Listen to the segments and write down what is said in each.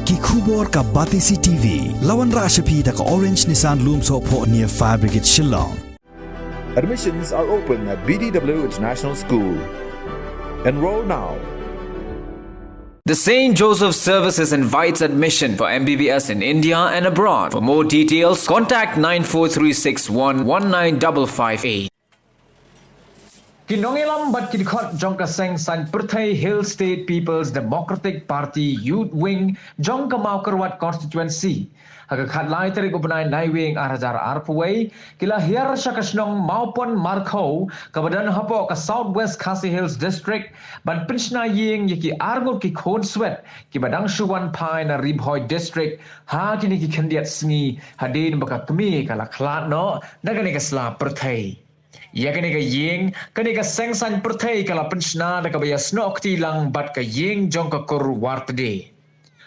Ki khubor ka Batisi TV. Lawan Rashapi da ka Orange Nissan Lumso po near Fire Brigade Shillong. Admissions are open at BDW International School. Enroll now. The St. Joseph Services invites admission for MBBS in India and abroad. For more details, contact 94361 Kinongilam bat kidikot jongka seng san Pertai Hill State People's Democratic Party Youth Wing jongka Maukerwat constituency. Hagakat lai teri gubernai nai wing arajar arpuway kila hiar syakasnong maupun markau kebadan hapo ke Southwest Khasi Hills District ban penshna ying yaki argut ki khod swet ki badang Shuwan Pai na Ribhoy District ha kini ki kendiat sengi hadin baka kemi kala klat no nagani ka sla Pertai. Ya kini ka ying kani ka sengsan Pertai kala penshna da ka baya snok ti lang bat ka ying jongka kur wartde.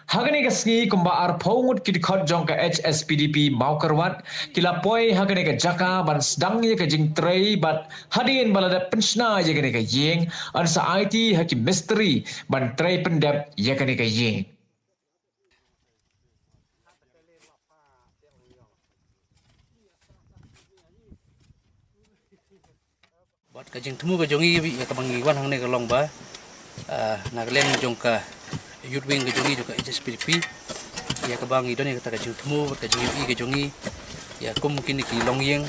Hagani ka sngi kumba arpongut ki dikhot jongka HSPDP Maukerwat kila poi hagani ka jaka ban sedang ye ka jing trei bat hadin balada penshna ye kani ka ying ansa IT haki mystery ban trei pendep ye kani ka ying. Buat kajing temu kajongi ya kabangi wan hang ne kalong ba nagleng jongka youth wing kajongi juga HSPDP ya kabangi don ya kata kajing temu buat kajing yi kajongi ya kum kini ki longyeng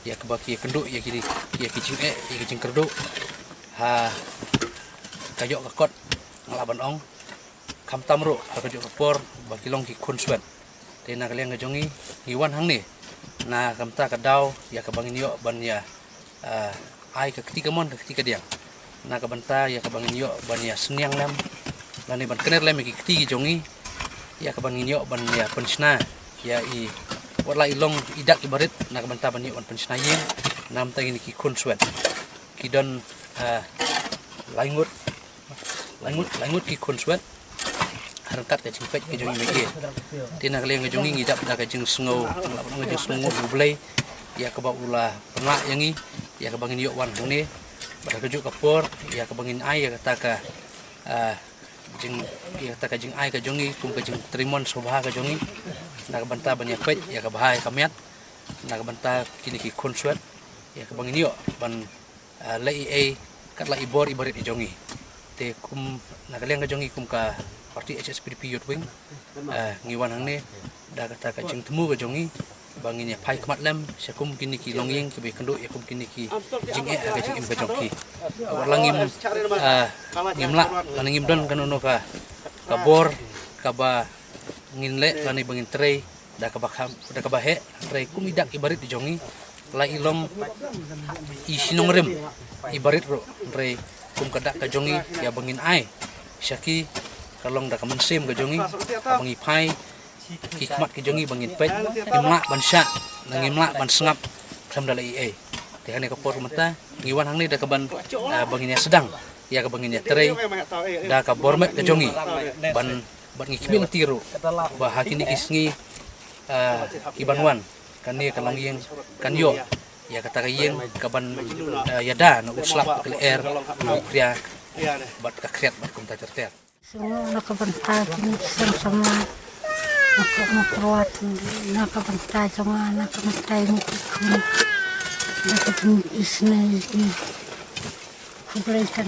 ya kabaki kenduk ya kini ya kicing ya kicing kerduk ha kajok kakot ngalaban ong kam tamro ha kajok kapor baki long ki konsuen te nagleng kajongi ngiwan hang ne na kamta kadau ya kabangi niyo ban ya ai ke ketika mon ke ketika dia na ka banta ya ka bangin yo ban ya seniang lam lani ban kener lem ki ketika jongi ya ka bangin yo ban ya penshna ya i wala ilong idak ibarit na ka banta ban yo ban penshna yin nam ta ki konsuen ki don langut ki konsuen harkat ka jingpet ke jongi me tina kaleng ke jongi ngidap da ka jing sngau ngabang jing sngau bulai ya ka ba ula pernah yangi ya kabangin yuk wan hang ni pada kejuk kapor ya kabangin ai ya kata ka jing ya kata ka jing ai ka jongi kum ka jing trimon sobha ka jongi na banta banyak pet ya ka bahai kamiat na banta kini ki konsuat ya kabangin yuk ban lai ai kat lai bor ibarit di jongi te kum na kaleng ka jongi kum ka parti HSPDP Youth Wing ngiwan hang ni da kata ka jing temu ka jongi bangin ya pai kemat lem syakum kini ki longyeng ke be kenduk ya kum kini ki jing aga jing im kajongki warlangim ngimla lan ngim don kanono ka kabor kaba nginle lan bangin trei da ka bakham da ka bahe trei kum idak ibarit di jongi la ilong isinong rem ibarit ro trei kum kadak ka jongi ya bangin ai syaki kalong da ka mensim ka jongi abangi pai kikmat ke jongi bangin pet imla ban syak ngimla ban sengap sam dala IE te hane ka por mata ngiwan hang ni da ka ban bangin ya sedang ya ka bangin ya terei da ka bormet ke jongi ban ngikmil tiru ba hakini kisngi ibanwan kan ni ka longyeng kan yo ya kata kayeng ka ban yada no uslap ke air kriya bat ka kriat bat kum ta terter semua nak bentar kini sama Maukerwat nakabantay sa mga nakabantay mo nakabantay isna kublay kan